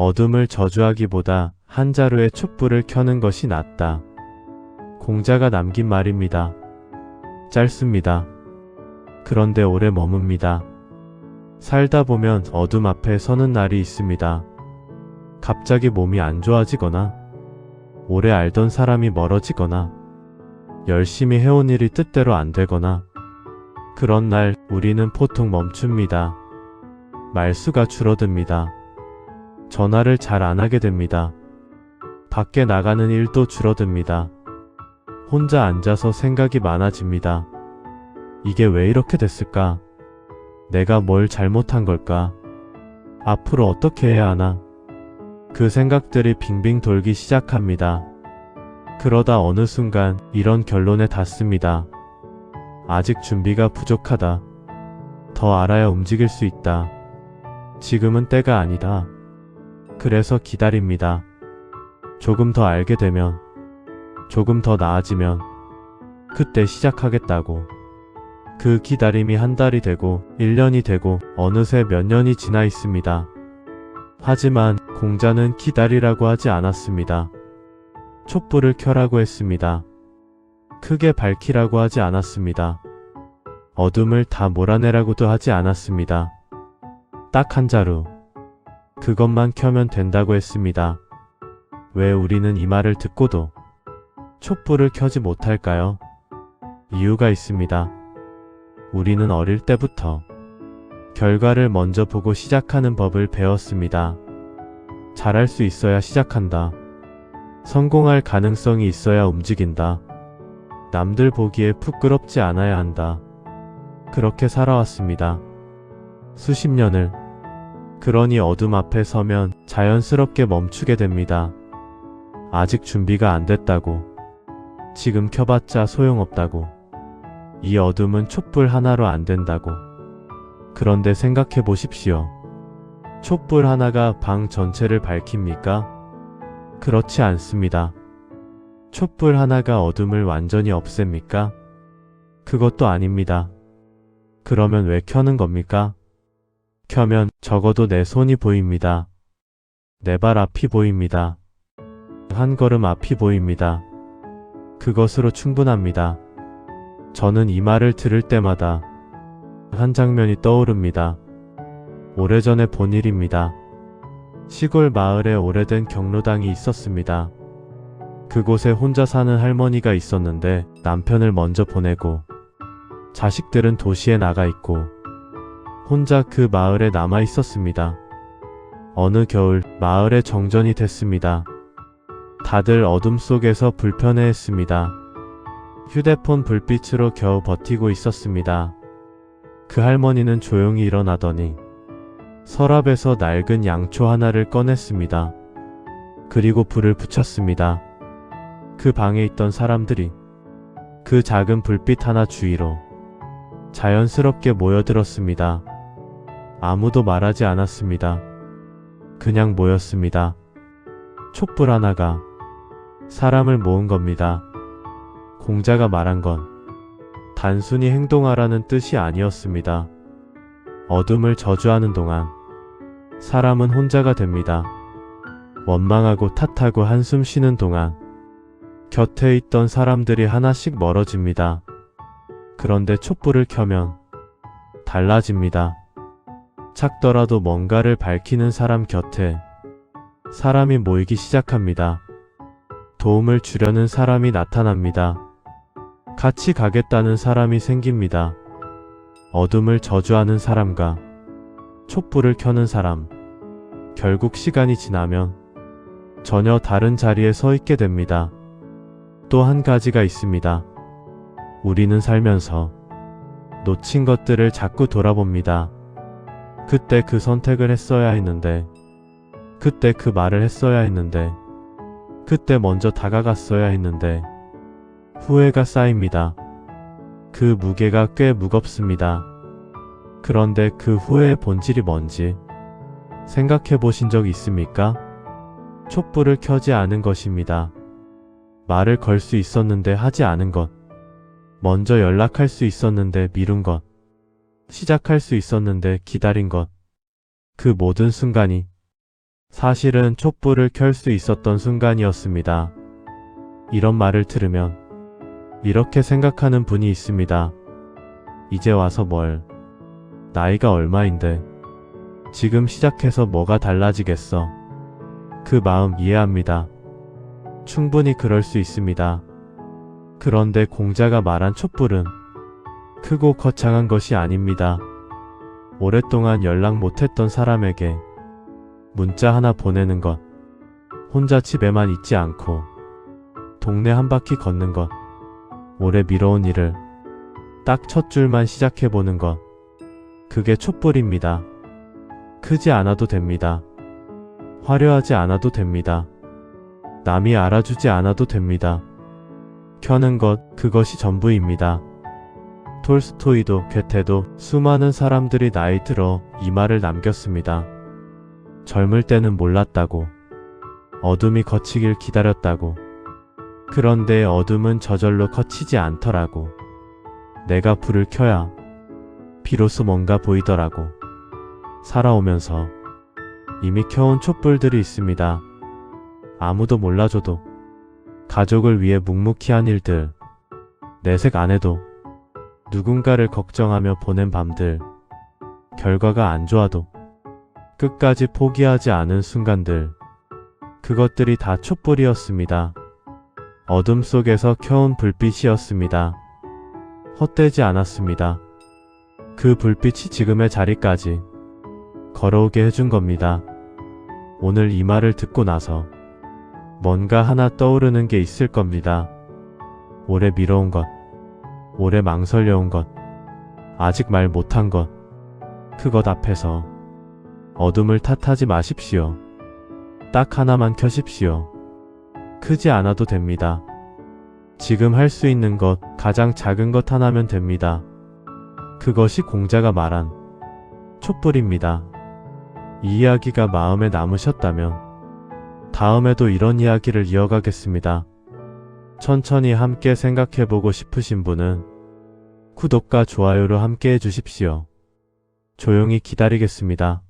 어둠을 저주하기보다 한 자루의 촛불을 켜는 것이 낫다. 공자가 남긴 말입니다. 짧습니다. 그런데 오래 머뭅니다. 살다 보면 어둠 앞에 서는 날이 있습니다. 갑자기 몸이 안 좋아지거나, 오래 알던 사람이 멀어지거나, 열심히 해온 일이 뜻대로 안 되거나, 그런 날 우리는 보통 멈춥니다. 말수가 줄어듭니다. 전화를 잘 안 하게 됩니다. 밖에 나가는 일도 줄어듭니다. 혼자 앉아서 생각이 많아집니다. 이게 왜 이렇게 됐을까? 내가 뭘 잘못한 걸까? 앞으로 어떻게 해야 하나? 그 생각들이 빙빙 돌기 시작합니다. 그러다 어느 순간 이런 결론에 닿습니다. 아직 준비가 부족하다. 더 알아야 움직일 수 있다. 지금은 때가 아니다. 그래서 기다립니다. 조금 더 알게 되면, 조금 더 나아지면 그때 시작하겠다고. 그 기다림이 한 달이 되고 1년이 되고 어느새 몇 년이 지나 있습니다. 하지만 공자는 기다리라고 하지 않았습니다. 촛불을 켜라고 했습니다. 크게 밝히라고 하지 않았습니다. 어둠을 다 몰아내라고도 하지 않았습니다. 딱 한 자루. 그것만 켜면 된다고 했습니다. 왜 우리는 이 말을 듣고도 촛불을 켜지 못할까요? 이유가 있습니다. 우리는 어릴 때부터 결과를 먼저 보고 시작하는 법을 배웠습니다. 잘할 수 있어야 시작한다. 성공할 가능성이 있어야 움직인다. 남들 보기에 부끄럽지 않아야 한다. 그렇게 살아왔습니다. 수십 년을. 그러니 어둠 앞에 서면 자연스럽게 멈추게 됩니다. 아직 준비가 안 됐다고. 지금 켜봤자 소용없다고. 이 어둠은 촛불 하나로 안 된다고. 그런데 생각해 보십시오. 촛불 하나가 방 전체를 밝힙니까? 그렇지 않습니다. 촛불 하나가 어둠을 완전히 없앱니까? 그것도 아닙니다. 그러면 왜 켜는 겁니까? 켜면 적어도 내 손이 보입니다. 내 발 앞이 보입니다. 한 걸음 앞이 보입니다. 그것으로 충분합니다. 저는 이 말을 들을 때마다 한 장면이 떠오릅니다. 오래전에 본 일입니다. 시골 마을에 오래된 경로당이 있었습니다. 그곳에 혼자 사는 할머니가 있었는데 남편을 먼저 보내고 자식들은 도시에 나가 있고 혼자 그 마을에 남아 있었습니다. 어느 겨울 마을에 정전이 됐습니다. 다들 어둠 속에서 불편해했습니다. 휴대폰 불빛으로 겨우 버티고 있었습니다. 그 할머니는 조용히 일어나더니 서랍에서 낡은 양초 하나를 꺼냈습니다. 그리고 불을 붙였습니다. 그 방에 있던 사람들이 그 작은 불빛 하나 주위로 자연스럽게 모여들었습니다. 아무도 말하지 않았습니다. 그냥 모였습니다. 촛불 하나가 사람을 모은 겁니다. 공자가 말한 건 단순히 행동하라는 뜻이 아니었습니다. 어둠을 저주하는 동안 사람은 혼자가 됩니다. 원망하고 탓하고 한숨 쉬는 동안 곁에 있던 사람들이 하나씩 멀어집니다. 그런데 촛불을 켜면 달라집니다. 작더라도 뭔가를 밝히는 사람 곁에 사람이 모이기 시작합니다. 도움을 주려는 사람이 나타납니다. 같이 가겠다는 사람이 생깁니다. 어둠을 저주하는 사람과 촛불을 켜는 사람. 결국 시간이 지나면 전혀 다른 자리에 서 있게 됩니다. 또 한 가지가 있습니다. 우리는 살면서 놓친 것들을 자꾸 돌아봅니다. 그때 그 선택을 했어야 했는데, 그때 그 말을 했어야 했는데, 그때 먼저 다가갔어야 했는데, 후회가 쌓입니다. 그 무게가 꽤 무겁습니다. 그런데 그 후회의 본질이 뭔지 생각해 보신 적 있습니까? 촛불을 켜지 않은 것입니다. 말을 걸 수 있었는데 하지 않은 것, 먼저 연락할 수 있었는데 미룬 것, 시작할 수 있었는데 기다린 것, 그 모든 순간이 사실은 촛불을 켤 수 있었던 순간이었습니다. 이런 말을 들으면 이렇게 생각하는 분이 있습니다. 이제 와서 뭘, 나이가 얼마인데 지금 시작해서 뭐가 달라지겠어. 그 마음 이해합니다. 충분히 그럴 수 있습니다. 그런데 공자가 말한 촛불은 크고 거창한 것이 아닙니다. 오랫동안 연락 못했던 사람에게 문자 하나 보내는 것, 혼자 집에만 있지 않고 동네 한 바퀴 걷는 것, 오래 미뤄온 일을 딱 첫 줄만 시작해보는 것, 그게 촛불입니다. 크지 않아도 됩니다. 화려하지 않아도 됩니다. 남이 알아주지 않아도 됩니다. 켜는 것, 그것이 전부입니다. 톨스토이도 괴테도 수많은 사람들이 나이 들어 이 말을 남겼습니다. 젊을 때는 몰랐다고. 어둠이 걷히길 기다렸다고. 그런데 어둠은 저절로 걷히지 않더라고. 내가 불을 켜야 비로소 뭔가 보이더라고. 살아오면서 이미 켜온 촛불들이 있습니다. 아무도 몰라줘도 가족을 위해 묵묵히 한 일들, 내색 안 해도 누군가를 걱정하며 보낸 밤들, 결과가 안 좋아도 끝까지 포기하지 않은 순간들, 그것들이 다 촛불이었습니다. 어둠 속에서 켜온 불빛이었습니다. 헛되지 않았습니다. 그 불빛이 지금의 자리까지 걸어오게 해준 겁니다. 오늘 이 말을 듣고 나서 뭔가 하나 떠오르는 게 있을 겁니다. 오래 미뤄온 것, 오래 망설여온 것, 아직 말 못한 것, 그것 앞에서 어둠을 탓하지 마십시오. 딱 하나만 켜십시오. 크지 않아도 됩니다. 지금 할 수 있는 것, 가장 작은 것 하나면 됩니다. 그것이 공자가 말한 촛불입니다. 이 이야기가 마음에 남으셨다면 다음에도 이런 이야기를 이어가겠습니다. 천천히 함께 생각해보고 싶으신 분은 구독과 좋아요로 함께 해주십시오. 조용히 기다리겠습니다.